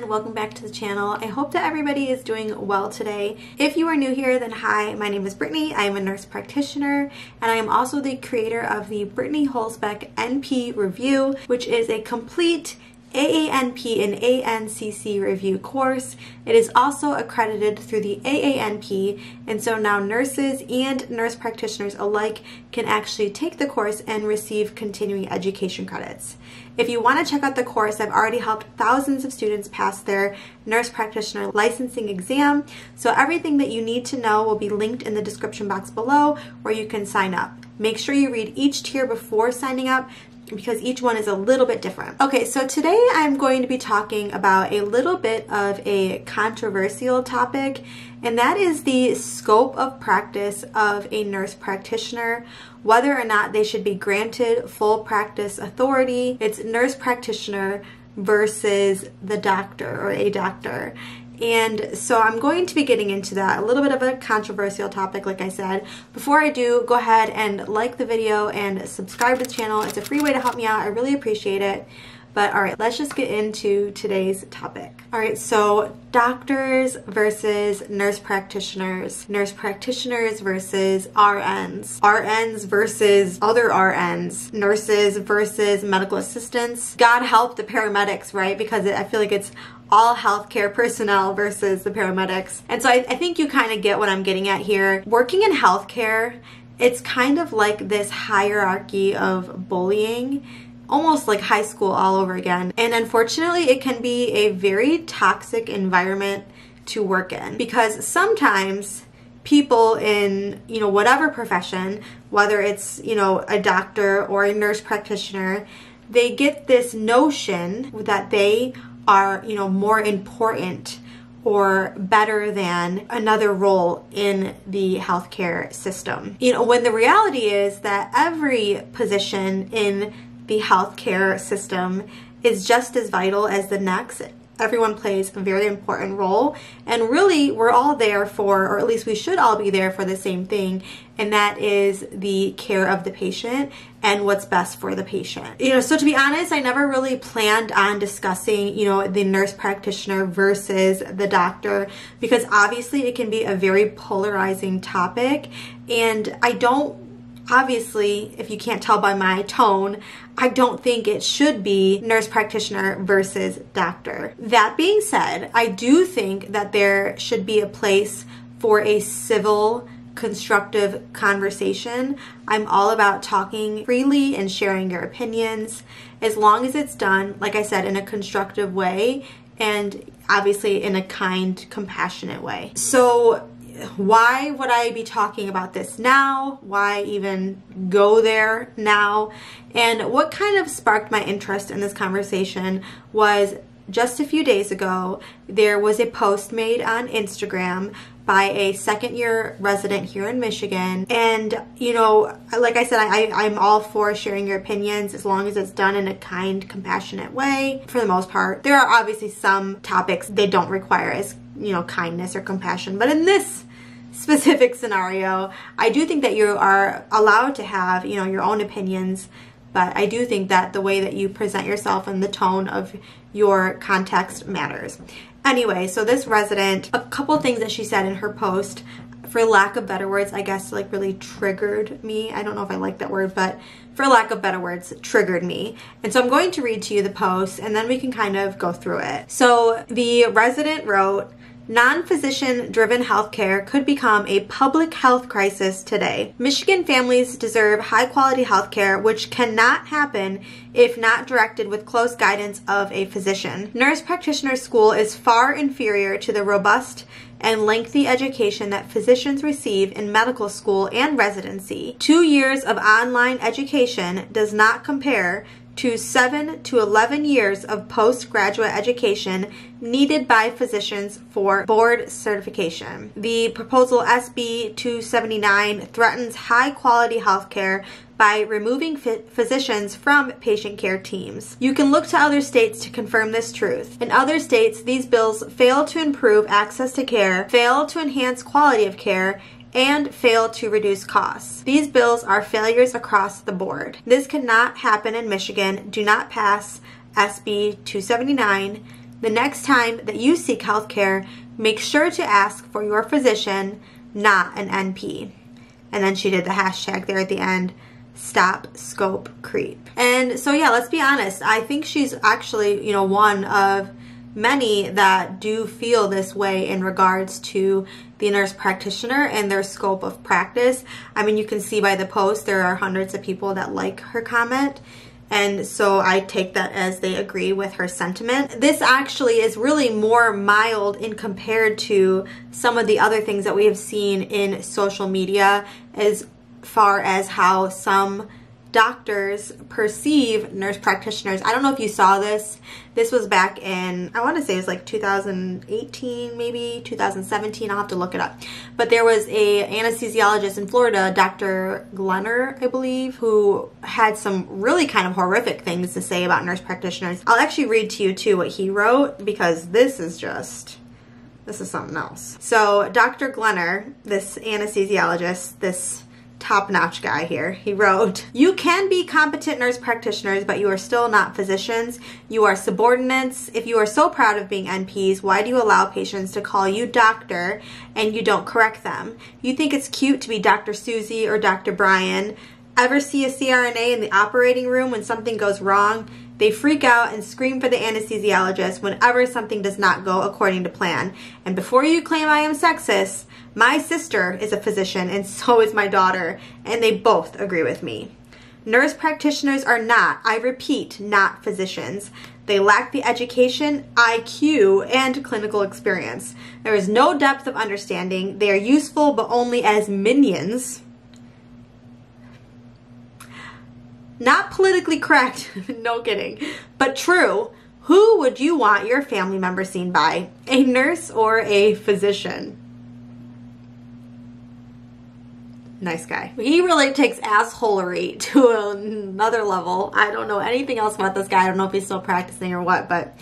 everyone, welcome back to the channel. I hope that everybody is doing well today. If you are new here, then hi, my name is Brittany. I am a nurse practitioner and I am also the creator of the Brittany Holzbeck NP Review, which is a complete AANP and ANCC review course. It is also accredited through the AANP, and so now nurses and nurse practitioners alike can actually take the course and receive continuing education credits. If you want to check out the course, I've already helped thousands of students pass their nurse practitioner licensing exam, so everything that you need to know will be linked in the description box below where you can sign up. Make sure you read each tier before signing up, because each one is a little bit different. Okay, so today I'm going to be talking about a little bit of a controversial topic, and that is the scope of practice of a nurse practitioner, whether or not they should be granted full practice authority. It's nurse practitioner versus the doctor or a doctor. And so I'm going to be getting into that, a little bit of a controversial topic, like I said. Before I do, go ahead and like the video and subscribe to the channel. It's a free way to help me out. I really appreciate it. But all right, let's just get into today's topic. All right, so doctors versus nurse practitioners versus RNs, RNs versus other RNs, nurses versus medical assistants. God help the paramedics, right? Because I feel like it's all healthcare personnel versus the paramedics. And so I think you kind of get what I'm getting at here. Working in healthcare, it's kind of like this hierarchy of bullying, almost like high school all over again. And unfortunately, it can be a very toxic environment to work in, because sometimes people in, whatever profession, whether it's, a doctor or a nurse practitioner, they get this notion that they are, more important or better than another role in the healthcare system. When the reality is that every position in the healthcare system is just as vital as the next. Everyone plays a very important role, and really we're all there for, or at least we should all be there for, the same thing, and that is the care of the patient and what's best for the patient. So to be honest, I never really planned on discussing, the nurse practitioner versus the doctor, because obviously it can be a very polarizing topic, and obviously, if you can't tell by my tone, I don't think it should be nurse practitioner versus doctor. That being said, I do think that there should be a place for a civil, constructive conversation. I'm all about talking freely and sharing your opinions, as long as it's done, like I said, in a constructive way and obviously in a kind, compassionate way. So why would I be talking about this now? Why even go there now? And what kind of sparked my interest in this conversation was just a few days ago, there was a post made on Instagram by a second-year resident here in Michigan. And, like I said, I'm all for sharing your opinions as long as it's done in a kind, compassionate way, for the most part. There are obviously some topics they don't require as, kindness or compassion. But in this specific scenario, I do think that you are allowed to have, your own opinions, but I do think that the way that you present yourself and the tone of your context matters. Anyway, so this resident, a couple things that she said in her post, for lack of better words, I guess, really triggered me. I don't know if I like that word, but for lack of better words, triggered me. And so I'm going to read to you the post, and then we can kind of go through it. So the resident wrote, "Non-physician driven healthcare could become a public health crisis today. Michigan families deserve high quality healthcare, which cannot happen if not directed with close guidance of a physician. Nurse practitioner school is far inferior to the robust and lengthy education that physicians receive in medical school and residency. 2 years of online education does not compare to 7 to 11 years of postgraduate education needed by physicians for board certification. The proposal SB 279 threatens high-quality healthcare by removing physicians from patient care teams. You can look to other states to confirm this truth. In other states, these bills fail to improve access to care, fail to enhance quality of care, and fail to reduce costs. These bills are failures across the board. This cannot happen in Michigan. Do not pass SB 279. The next time that you seek healthcare, make sure to ask for your physician, not an NP. And then she did the hashtag there at the end, stop scope creep. And so yeah, let's be honest. I think she's actually, you know, one of many that do feel this way in regards to the nurse practitioner and their scope of practice. I mean, you can see by the post, there are hundreds of people that like her comment. And so I take that as they agree with her sentiment. This actually is really more mild in compared to some of the other things that we have seen in social media as far as how some doctors perceive nurse practitioners. I don't know if you saw this. This was back in, I want to say it was like 2018, maybe 2017. I'll have to look it up. But there was a anesthesiologist in Florida, Dr. Glenner, I believe, who had some really kind of horrific things to say about nurse practitioners. I'll actually read to you too what he wrote, because this is something else. So Dr. Glenner, this anesthesiologist, this top-notch guy here, he wrote, "You can be competent nurse practitioners, but you are still not physicians. You are subordinates. If you are so proud of being NPs, why do you allow patients to call you doctor and you don't correct them? You think it's cute to be Dr. Susie or Dr. Brian. Ever see a CRNA in the operating room when something goes wrong? They freak out and scream for the anesthesiologist whenever something does not go according to plan. And before you claim I am sexist, my sister is a physician and so is my daughter, and they both agree with me. Nurse practitioners are not, I repeat, not physicians. They lack the education, IQ, and clinical experience. There is no depth of understanding. They are useful, but only as minions." Not politically correct, no kidding, but true. Who would you want your family member seen by? A nurse or a physician? Nice guy. He really takes assholery to another level. I don't know anything else about this guy. I don't know if he's still practicing or what, but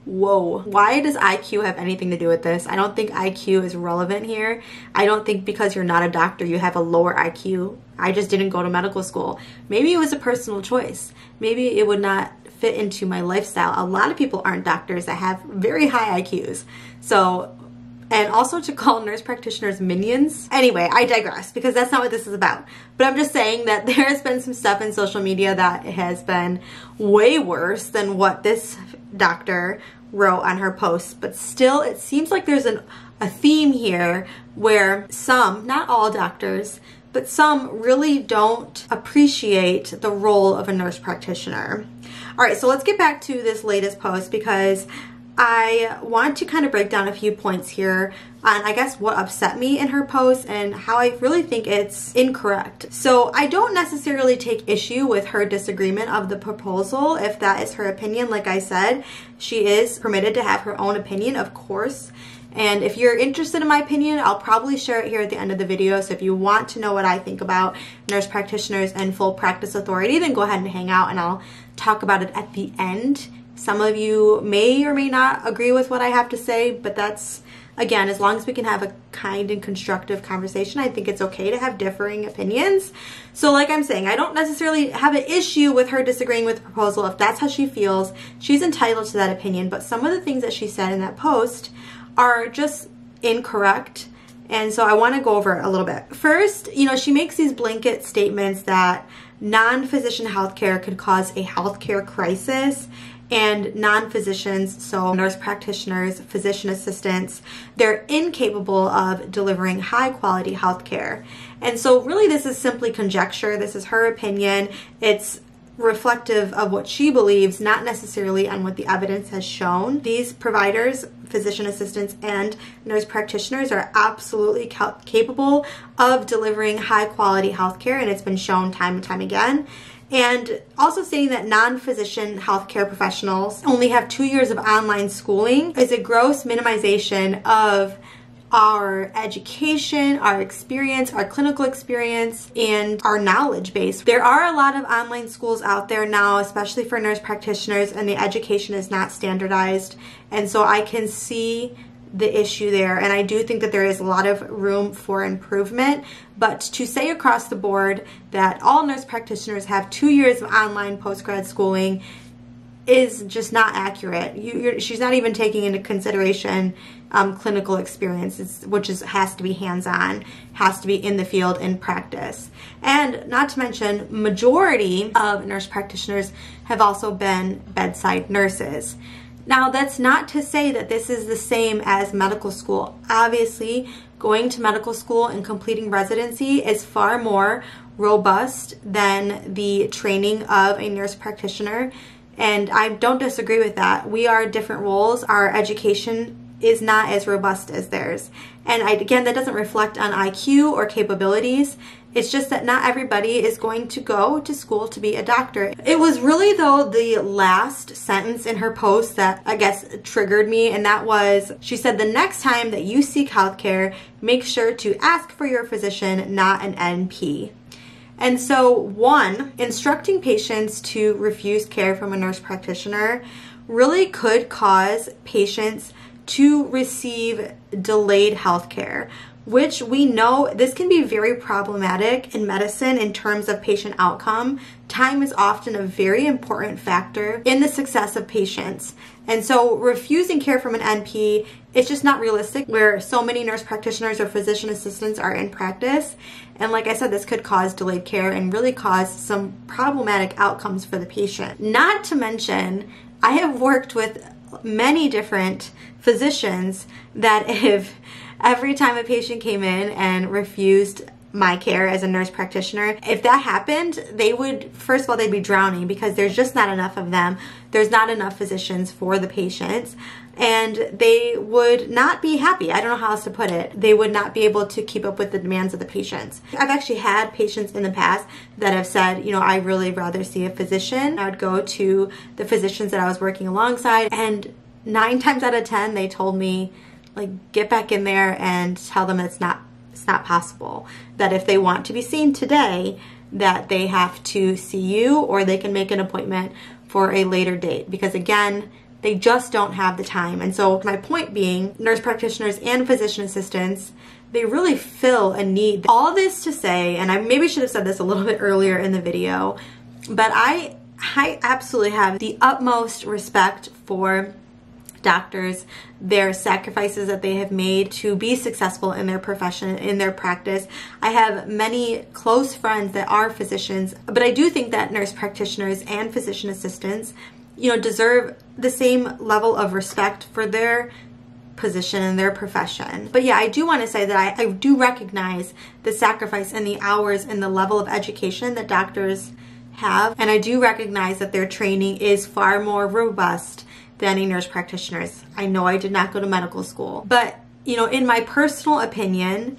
whoa. Why does IQ have anything to do with this? I don't think IQ is relevant here. I don't think because you're not a doctor you have a lower IQ. I just didn't go to medical school. Maybe it was a personal choice. Maybe it would not fit into my lifestyle. A lot of people aren't doctors that have very high IQs. So, and also to call nurse practitioners minions. Anyway, I digress because that's not what this is about. But I'm just saying that there has been some stuff in social media that has been way worse than what this doctor wrote on her post. But still, it seems like there's a theme here where some, not all doctors, but some really don't appreciate the role of a nurse practitioner. All right, so let's get back to this latest post because I want to kind of break down a few points here on, I guess, what upset me in her post and how I really think it's incorrect. So I don't necessarily take issue with her disagreement of the proposal if that is her opinion. Like I said, she is permitted to have her own opinion, of course. And if you're interested in my opinion, I'll probably share it here at the end of the video. So if you want to know what I think about nurse practitioners and full practice authority, then go ahead and hang out and I'll talk about it at the end. Some of you may or may not agree with what I have to say, but that's, again, as long as we can have a kind and constructive conversation, I think it's okay to have differing opinions. So like I'm saying, I don't necessarily have an issue with her disagreeing with the proposal. If that's how she feels, she's entitled to that opinion. But some of the things that she said in that post are just incorrect. And so I want to go over it a little bit. First, you know, she makes these blanket statements that non-physician healthcare could cause a healthcare crisis, and non-physicians, so nurse practitioners, physician assistants, they're incapable of delivering high quality healthcare. And so really this is simply conjecture. This is her opinion. It's reflective of what she believes, not necessarily on what the evidence has shown. These providers, physician assistants and nurse practitioners, are absolutely capable of delivering high quality healthcare, and it's been shown time and time again. And also saying that non-physician healthcare professionals only have 2 years of online schooling is a gross minimization of our education, our experience, our clinical experience, and our knowledge base. There are a lot of online schools out there now, especially for nurse practitioners, and the education is not standardized. And so I can see the issue there, and I do think that there is a lot of room for improvement. But to say across the board that all nurse practitioners have 2 years of online post-grad schooling is just not accurate. She's not even taking into consideration clinical experience, which has to be hands-on, has to be in the field in practice. And not to mention, majority of nurse practitioners have also been bedside nurses. Now, that's not to say that this is the same as medical school. Obviously, going to medical school and completing residency is far more robust than the training of a nurse practitioner. And I don't disagree with that. We are different roles. Our education is not as robust as theirs. And again, that doesn't reflect on IQ or capabilities. It's just that not everybody is going to go to school to be a doctor. It was really, though, the last sentence in her post that I guess triggered me, and that was, she said, the next time that you seek healthcare, make sure to ask for your physician, not an NP. And so, one, instructing patients to refuse care from a nurse practitioner really could cause patients to receive delayed health care, which we know this can be very problematic in medicine in terms of patient outcome. Time is often a very important factor in the success of patients. And so refusing care from an NP, it's just not realistic where so many nurse practitioners or physician assistants are in practice. And like I said, this could cause delayed care and really cause some problematic outcomes for the patient. Not to mention, I have worked with many different physicians that if every time a patient came in and refused my care as a nurse practitioner, if that happened, they would, first of all, they'd be drowning because there's just not enough of them. There's not enough physicians for the patients, and they would not be happy. I don't know how else to put it. They would not be able to keep up with the demands of the patients. I've actually had patients in the past that have said, you know, I really rather see a physician. I would go to the physicians that I was working alongside, and 9 times out of 10, they told me, like, get back in there and tell them it's not possible. That if they want to be seen today, that they have to see you, or they can make an appointment for a later date, because again, they just don't have the time. And so my point being, nurse practitioners and physician assistants, they really fill a need. All this to say, and I maybe should have said this a little bit earlier in the video, but I absolutely have the utmost respect for doctors, their sacrifices that they have made to be successful in their profession, in their practice. I have many close friends that are physicians, but I do think that nurse practitioners and physician assistants, you know, deserve the same level of respect for their position and their profession. But yeah, I do want to say that I do recognize the sacrifice and the hours and the level of education that doctors have, and I do recognize that their training is far more robust than a nurse practitioner's. I know I did not go to medical school, but you know, in my personal opinion,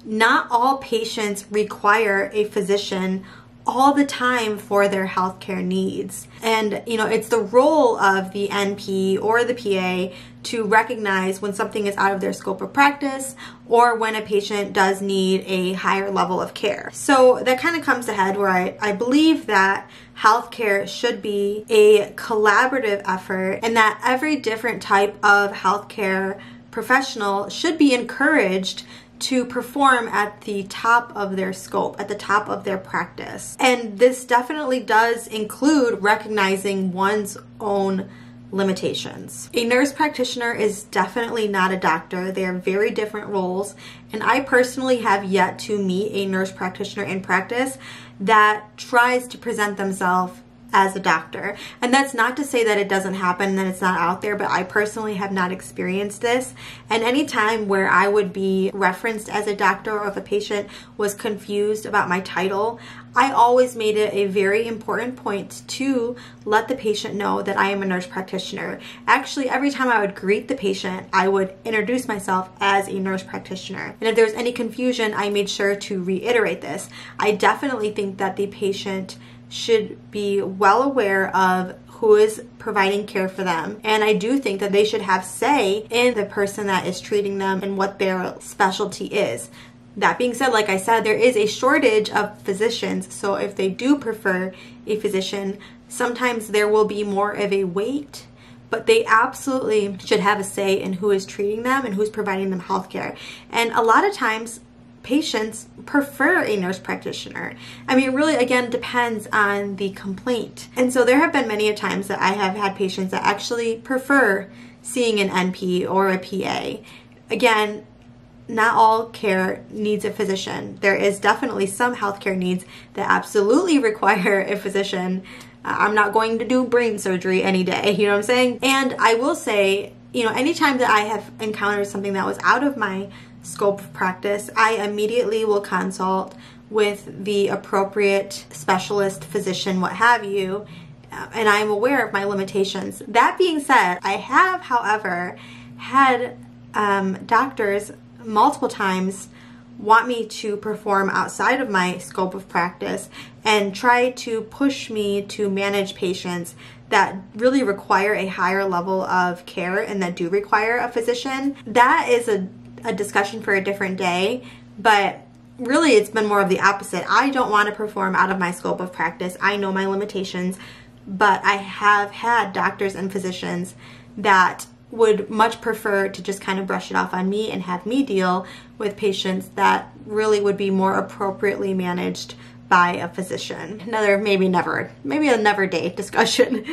not all patients require a physician all the time for their healthcare needs. And you know, it's the role of the NP or the PA to recognize when something is out of their scope of practice or when a patient does need a higher level of care. So that kind of comes to head where I believe that healthcare should be a collaborative effort, and that every different type of healthcare professional should be encouraged to perform at the top of their scope, at the top of their practice. And this definitely does include recognizing one's own limitations. A nurse practitioner is definitely not a doctor. They are very different roles, and I personally have yet to meet a nurse practitioner in practice that tries to present themselves as a doctor. And that's not to say that it doesn't happen, that it's not out there, but I personally have not experienced this. And any time where I would be referenced as a doctor, or if a patient was confused about my title, I always made it a very important point to let the patient know that I am a nurse practitioner. Actually, every time I would greet the patient, I would introduce myself as a nurse practitioner. And if there's any confusion, I made sure to reiterate this. I definitely think that the patient should be well aware of who is providing care for them. And I do think that they should have say in the person that is treating them and what their specialty is. That being said, like I said, there is a shortage of physicians. So if they do prefer a physician, sometimes there will be more of a wait, but they absolutely should have a say in who is treating them and who's providing them health care. And a lot of times, patients prefer a nurse practitioner. I mean, it really, again, depends on the complaint. And so there have been many times that I have had patients that actually prefer seeing an NP or a PA. Again, not all care needs a physician. There is definitely some healthcare needs that absolutely require a physician. I'm not going to do brain surgery any day, you know what I'm saying? And I will say, you know, anytime that I have encountered something that was out of my scope of practice, I immediately will consult with the appropriate specialist, physician, what have you, and I'm aware of my limitations. That being said, I have, however, had doctors multiple times want me to perform outside of my scope of practice and try to push me to manage patients that really require a higher level of care and that do require a physician. That is a discussion for a different day, but really it's been more of the opposite. I don't want to perform out of my scope of practice. I know my limitations, but I have had doctors and physicians that would much prefer to just kind of brush it off on me and have me deal with patients that really would be more appropriately managed by a physician. Maybe a never day discussion.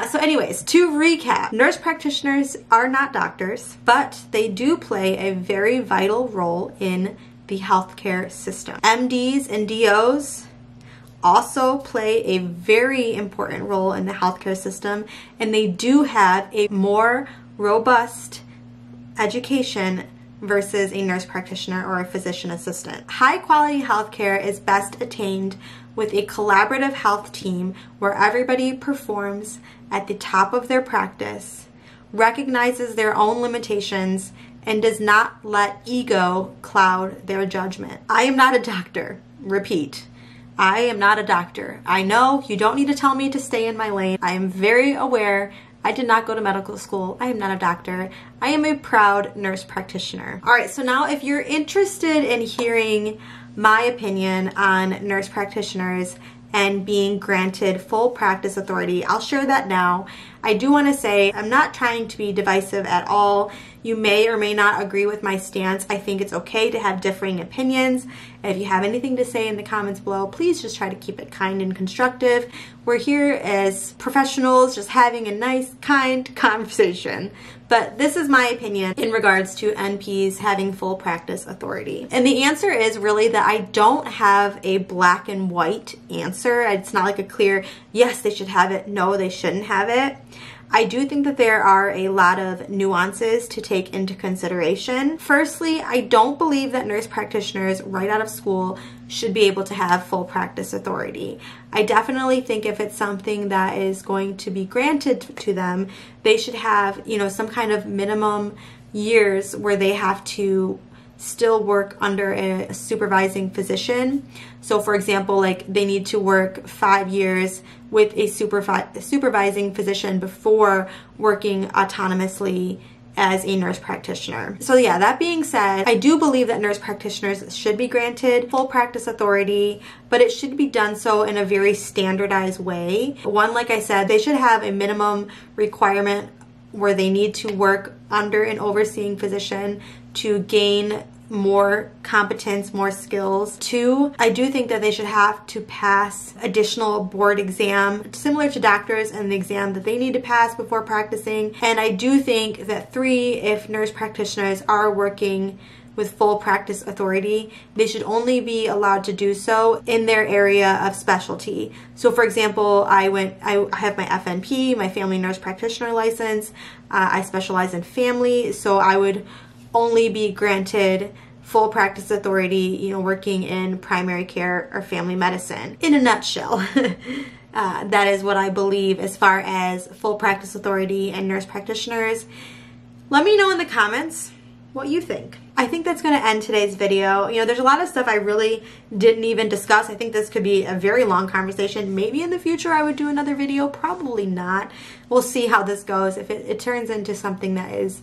So anyways, to recap, nurse practitioners are not doctors, but they do play a very vital role in the healthcare system. MDs and DOs also play a very important role in the healthcare system, and they do have a more robust education versus a nurse practitioner or a physician assistant. High quality healthcare is best attained with a collaborative health team where everybody performs at the top of their practice, recognizes their own limitations, and does not let ego cloud their judgment. I am not a doctor. Repeat. I am not a doctor. I know you don't need to tell me to stay in my lane. I am very aware I did not go to medical school. I am not a doctor. I am a proud nurse practitioner. All right, so now if you're interested in hearing my opinion on nurse practitioners and being granted full practice authority, I'll share that now. I do want to say I'm not trying to be divisive at all. You may or may not agree with my stance. I think it's okay to have differing opinions. If you have anything to say in the comments below, please just try to keep it kind and constructive. We're here as professionals just having a nice, kind conversation. But this is my opinion in regards to NPs having full practice authority. And the answer is really that I don't have a black and white answer. It's not like a clear, yes, they should have it, no, they shouldn't have it. I do think that there are a lot of nuances to take into consideration. Firstly, I don't believe that nurse practitioners right out of school should be able to have full practice authority. I definitely think if it's something that is going to be granted to them, they should have, you know, some kind of minimum years where they have to still work under a supervising physician. So for example, like they need to work 5 years with a supervising physician before working autonomously as a nurse practitioner. So yeah, that being said, I do believe that nurse practitioners should be granted full practice authority, but it should be done so in a very standardized way. One, like I said, they should have a minimum requirement where they need to work under an overseeing physician to gain more competence, more skills. 2, I do think that they should have to pass additional board exam similar to doctors and the exam that they need to pass before practicing. And I do think that 3, if nurse practitioners are working with full practice authority, they should only be allowed to do so in their area of specialty. So for example, I have my FNP, my family nurse practitioner license. I specialize in family, so I would only be granted full practice authority, you know, working in primary care or family medicine. In a nutshell, that is what I believe as far as full practice authority and nurse practitioners. Let me know in the comments what you think. I think that's going to end today's video. You know, there's a lot of stuff I really didn't even discuss. I think this could be a very long conversation. Maybe in the future I would do another video, probably not. We'll see how this goes. If it turns into something that is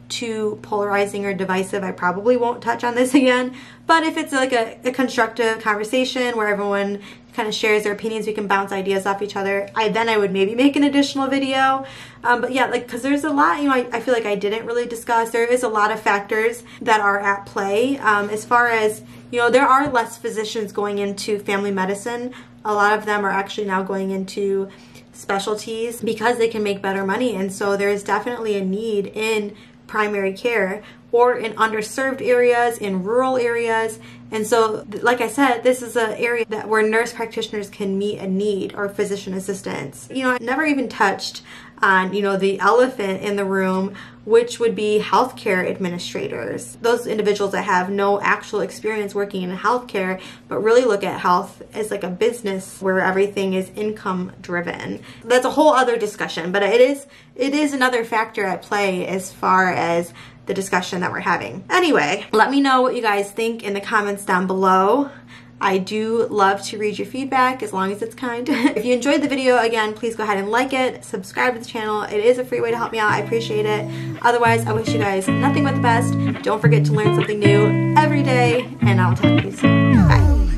too polarizing or divisive, I probably won't touch on this again. But if it's like a constructive conversation where everyone kind of shares their opinions, we can bounce ideas off each other, I would maybe make an additional video. But yeah, like, because there's a lot, you know, I feel like I didn't really discuss. There is a lot of factors that are at play. As far as, you know, there are less physicians going into family medicine. A lot of them are actually now going into specialties because they can make better money. And so there's definitely a need in primary care or in underserved areas, in rural areas. And so, like I said, this is an area that where nurse practitioners can meet a need, or physician assistants. You know, I never even touched on, you know, the elephant in the room, which would be healthcare administrators. Those individuals that have no actual experience working in healthcare, but really look at health as like a business where everything is income driven. That's a whole other discussion, but it is another factor at play as far as the discussion that we're having. Anyway, let me know what you guys think in the comments down below. I do love to read your feedback, as long as it's kind. If you enjoyed the video, again, please go ahead and like it, subscribe to the channel. It is a free way to help me out. I appreciate it. Otherwise, I wish you guys nothing but the best. Don't forget to learn something new every day, and I'll talk to you soon. Bye.